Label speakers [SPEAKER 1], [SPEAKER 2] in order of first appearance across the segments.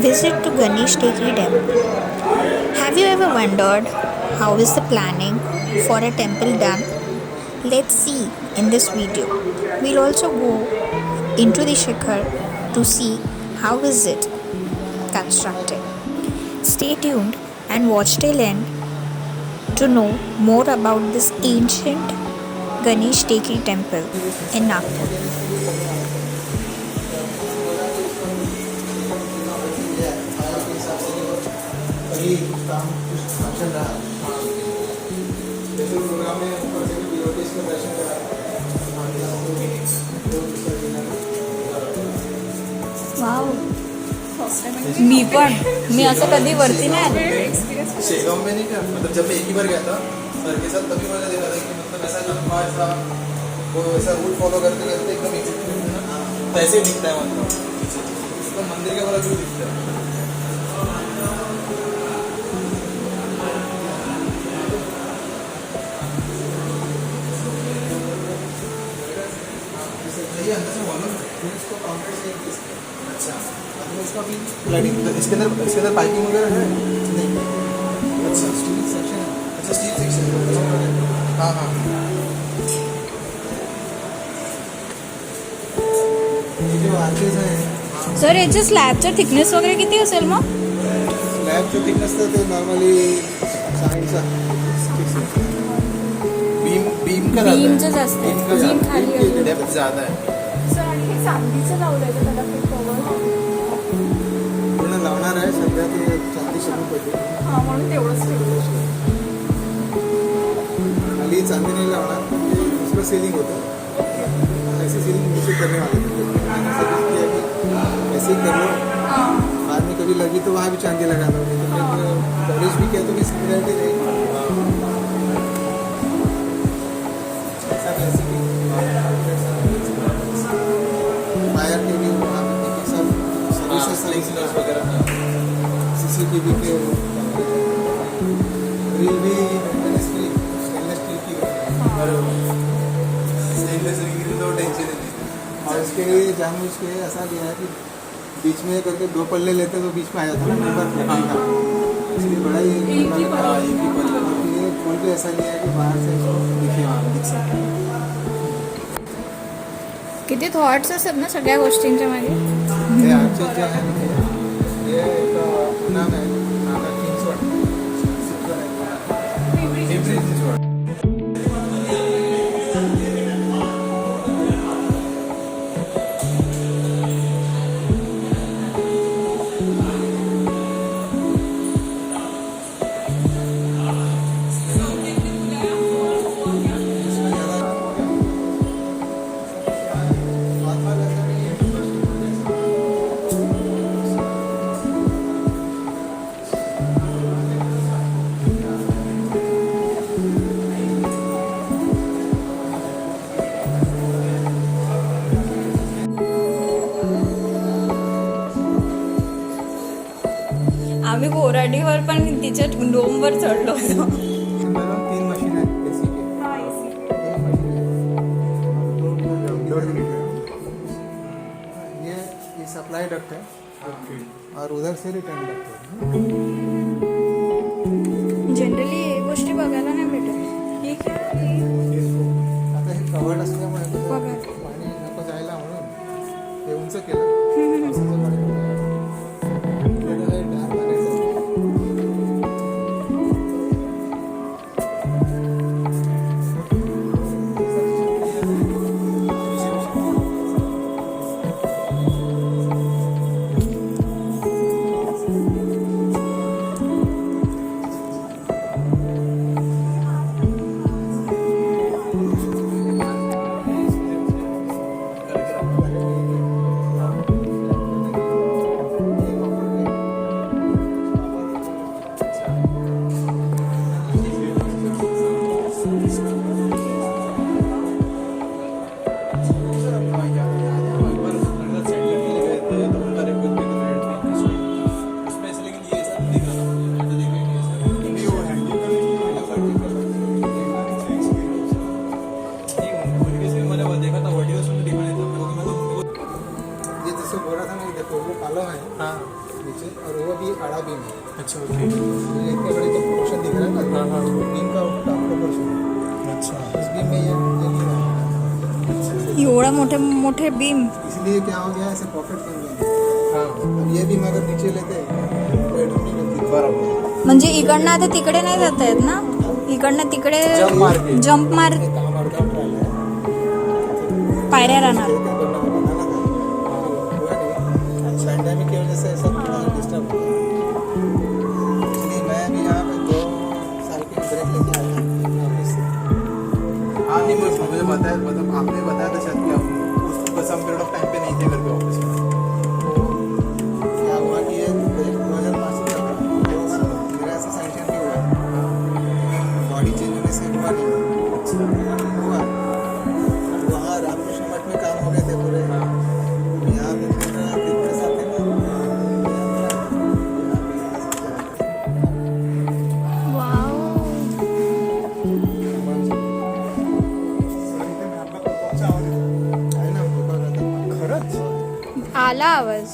[SPEAKER 1] Visit to Ganesh Tekri temple. Have you ever wondered how is the planning for a temple done? Let's see in this video. We'll also go into the Shikhar to see how is it constructed. Stay tuned and watch till end to know more about this ancient Ganesh Tekri temple in Nagpur.
[SPEAKER 2] मी असं कधी वरती नाही आले.
[SPEAKER 3] शेगांव में नहीं क्या मतलब जब मैं एक ही बार गया था सर के साथ तभी मैंने देखा था कि मतलब ऐसा लंबा ऐसा वो ऐसा रूट फॉलो करते करते एकदम एग्जिक्यूट ऐसे ही दिखता है मतलब इसका मंदिर के बड़ा व्यू दिखता है. ये अंदर से वॉल्यूम इसको काउंटर से अच्छा इसका भी लाइटिंग इसके अंदर पाइपिंग वगैरह है नहीं. अच्छा स्टील सेक्शन अच्छा स्टील सेक्शन हाँ हाँ ये जो आर्चेस है
[SPEAKER 2] सर याच्या स्लॅबचा थिकनेस वगैरे किती असेल मग?
[SPEAKER 3] स्लॅब जो थिकनेस तर ते नॉर्मली साईडचा बीम का
[SPEAKER 2] बीमचं जास्त आहे. बीम खाली आहे.
[SPEAKER 3] डेप्थ ज़्यादा है.
[SPEAKER 4] सर आणि हे चांदीचं लावलंय का त्याला काही कवर?
[SPEAKER 3] पूर्ण लावणार आहे सध्या ते चांदी सुरू पडली
[SPEAKER 4] हां म्हणून तेवढंच ठेवलं.
[SPEAKER 3] खाली चांदी नहीं लावणार ते दुसरं सेलिंग होतं ऐसे सेलिंग नीचे करने वाले थे मैंने सजेस्ट किया कि ऐसे ही कर लो बाद में कभी लगी तो वहाँ भी चांदी लगा लो. कवरेज भी किया तो भी सिमिलरिटी रहेगी ऐसा वैसे भी फायर के भी वहाँ पे सब सर्विसेज वगैरह CCTV के ग्रिल भी स्टेनलेस स्टील की स्टेनलेस स्टील तो टेंशन नहीं. और इसके लिए जानबूझ के ऐसा किया है कि बीच में करके दो पल्ले लेते तो बीच में आ जाता ना नंबर का इसलिए बड़ा ही एक ही पल्ले ये खोल के ऐसा लिया है कि बाहर से दिख सकता है.
[SPEAKER 2] किती थॉट्स असतात ना सगळ्या गोष्टींच्या मागे.
[SPEAKER 3] हे आजचे जे आहे ना हे एक नाम आहे नागा चिंचवड पिंपरी चिंचवड.
[SPEAKER 2] आम्ही कोराडीवर पण तिच्या डोमवर चढलो होतो.
[SPEAKER 3] 3 मशीन आहेत एसी के.
[SPEAKER 4] हां एसी.
[SPEAKER 3] एक मशीन ये सप्लाई डक्ट है और उधर से रिटर्न डक्ट है.
[SPEAKER 2] जनरली हे गोष्टी बघायला नाही भेटत.
[SPEAKER 4] हे काय?
[SPEAKER 3] आता हे कवर्ड असल्यामुळे
[SPEAKER 2] बघा.
[SPEAKER 3] पाणी नको जायला म्हणून हे उंच केलं पावसाचं पाणी इकडे काय डाग लागायचं.
[SPEAKER 5] हाँ
[SPEAKER 3] नीचे, और वो भी आड़ा बीम है।
[SPEAKER 5] अच्छा ओके।
[SPEAKER 3] ये इतने बड़े जो पोर्शन दिख रहा है ना,
[SPEAKER 5] हाँ हाँ
[SPEAKER 3] बीम का टॉप का पोर्शन है।
[SPEAKER 5] अच्छा
[SPEAKER 3] उस बीम में ये नहीं बना।
[SPEAKER 2] एवढा मोठे मोठे बीम.
[SPEAKER 3] इसलिए क्या हो गया, ऐसे पॉकेट बन गए।
[SPEAKER 5] हाँ
[SPEAKER 3] अब ये बीम अगर नीचे लेते तो एडम नहीं लगती।
[SPEAKER 5] बराबर
[SPEAKER 2] म्हणजे इकडनं आता तिकडे नाही जाता येत ना, इकडनं तिकडे
[SPEAKER 5] Jump मार के.
[SPEAKER 2] जंप मार
[SPEAKER 3] ये काम अडकावून राहिलं आहे.
[SPEAKER 2] पायऱ्या राहणार.
[SPEAKER 3] पैंडेमिक की वजह से सब थोड़ा डिस्टर्ब हो गया, इसलिए मैं भी यहाँ पे 2 साल की ब्रेक लेके आया था ऑफिस से।
[SPEAKER 5] हाँ नहीं मुझे बताया, मतलब आपने बताया था शायद क्या उस सम पीरियड ऑफ टाइम पे नहीं थे घर पे ऑफिस में।
[SPEAKER 3] क्या हुआ कि ये ब्रेक 2005 से चल रहा है, मेरा ऐसा सैंक्शन भी हुआ, बॉडी चेंज होने से हुआ नहीं, हुआ वहाँ रामकृष्ण मठ में काम हो गए थे पूरे। यहाँ पे थोड़ा फिटनेस आते ना, आहे ना दुकान आता.
[SPEAKER 5] खरंच
[SPEAKER 2] आला आवाज.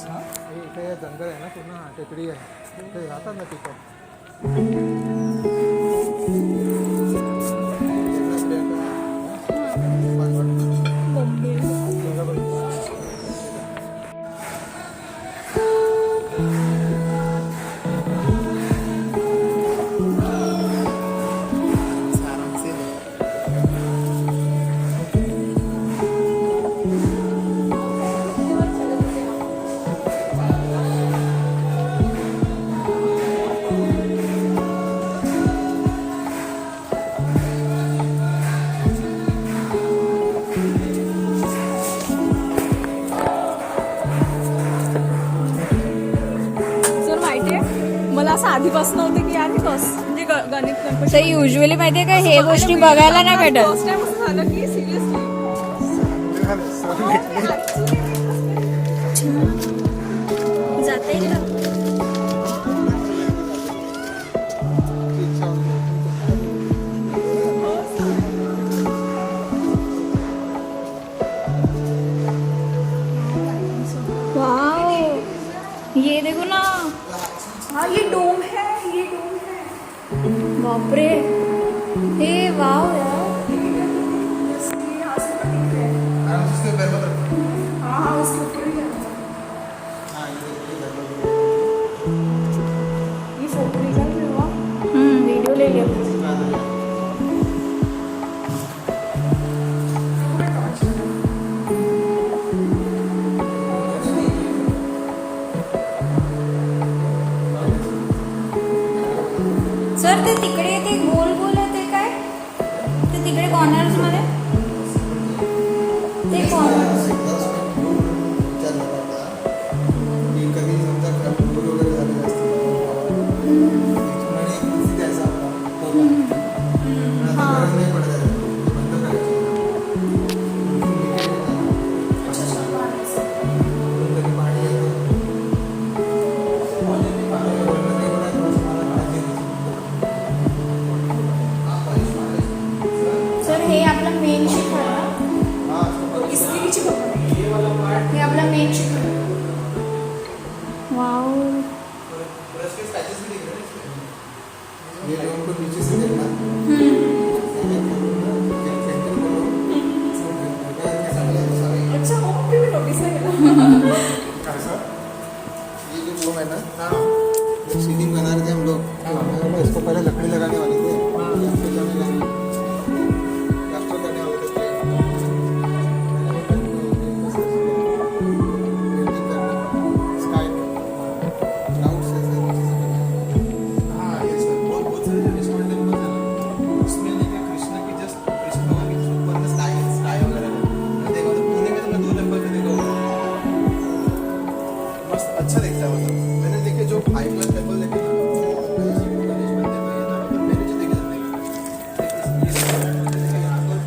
[SPEAKER 3] इथे जंगल आहे ना, पूर्ण टेकडी आहे, ते राहतात ना तिथं.
[SPEAKER 5] आराम से
[SPEAKER 4] सर माहितीये मला असं आधीपासून होतं की यार हे कसं म्हणजे गणित गणपती
[SPEAKER 2] तर युजली माहितीये का हे गोष्टी बघायला नाही भेटत.
[SPEAKER 4] फर्स्ट टाइम असं झालं की सिरियसली
[SPEAKER 2] जाता येईल का? वाव, ये देखो ना.
[SPEAKER 4] हाँ ये डोम है, ये डोम है.
[SPEAKER 2] बापरे, हे वाव यार.
[SPEAKER 4] ये यहाँ से तो दिख रहा है.
[SPEAKER 3] आराम से उसके पैर पर रखो.
[SPEAKER 4] हाँ हाँ उसके ऊपर ही है.
[SPEAKER 3] हाँ, ये पैर पर
[SPEAKER 4] ये फोटो निकाल रहे हो आप?
[SPEAKER 2] वीडियो ले लिया.
[SPEAKER 3] रखो.
[SPEAKER 2] सर ते तिकडे ते गोल गोल आहे ते काय, ते तिकडे कॉर्नर्स मध्ये ते कॉर्नर्स.
[SPEAKER 3] विचार झाला होता की कधी समजा खरं वगैरे झालेलं असतं, त्याच्यामुळे एक दिवशी द्यायचा आपला तो पण. पण आता गरज नाही पडत आहे, ते बंद करायचं. कधी पाणी येतं, पाणी वरनं नाही पडत, थोडंसं मला काळजी घ्यायची.
[SPEAKER 2] सर हे आपलं मेन शिखर ना,
[SPEAKER 3] हाँ,
[SPEAKER 4] इसके नीचे पकड़.
[SPEAKER 2] हे आपलं मेन शिखर. वाव,
[SPEAKER 3] ये जो उनको नीचे से देखना,
[SPEAKER 4] अच्छा हो भी नोटिस नहीं करा.
[SPEAKER 3] ये जो रूम है ना, जब सीलिंग बना रहे थे हम लोग, तो इसको पहले लकड़ी लगाने वाले थे, फिर जाने लगे प्लास्टर करने वाले थे, पेंटिंग करना, स्काई क्लाउड्स ऐसे नीचे से बनाए.
[SPEAKER 5] हाँ ये सर बहुत सारे जो डिस्काउंट टेम्पल्स है ना, उसमें देखिए कृष्ण की जस्ट कृष्ण भगवान की ऊपर में स्काई वगैरह है. मैंने देखा तो पुणे में तो मैं 2 टेम्पल में देखा हुआ. मस्त अच्छा दिखता है. मतलब मैंने देखे जो हाई क्लास टेम्पल देखे ना, गणेश मंदिर में ये था, मतलब मैंने जो देखे थे ये यहाँ पर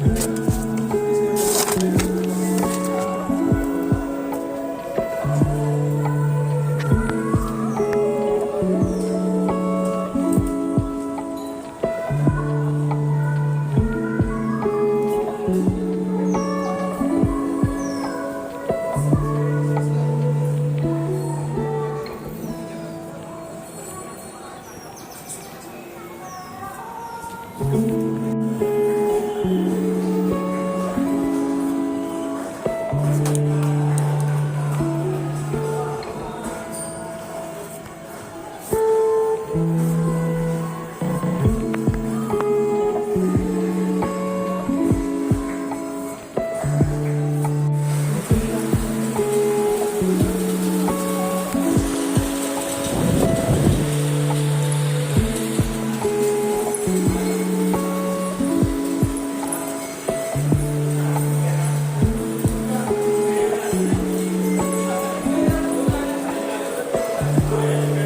[SPEAKER 3] है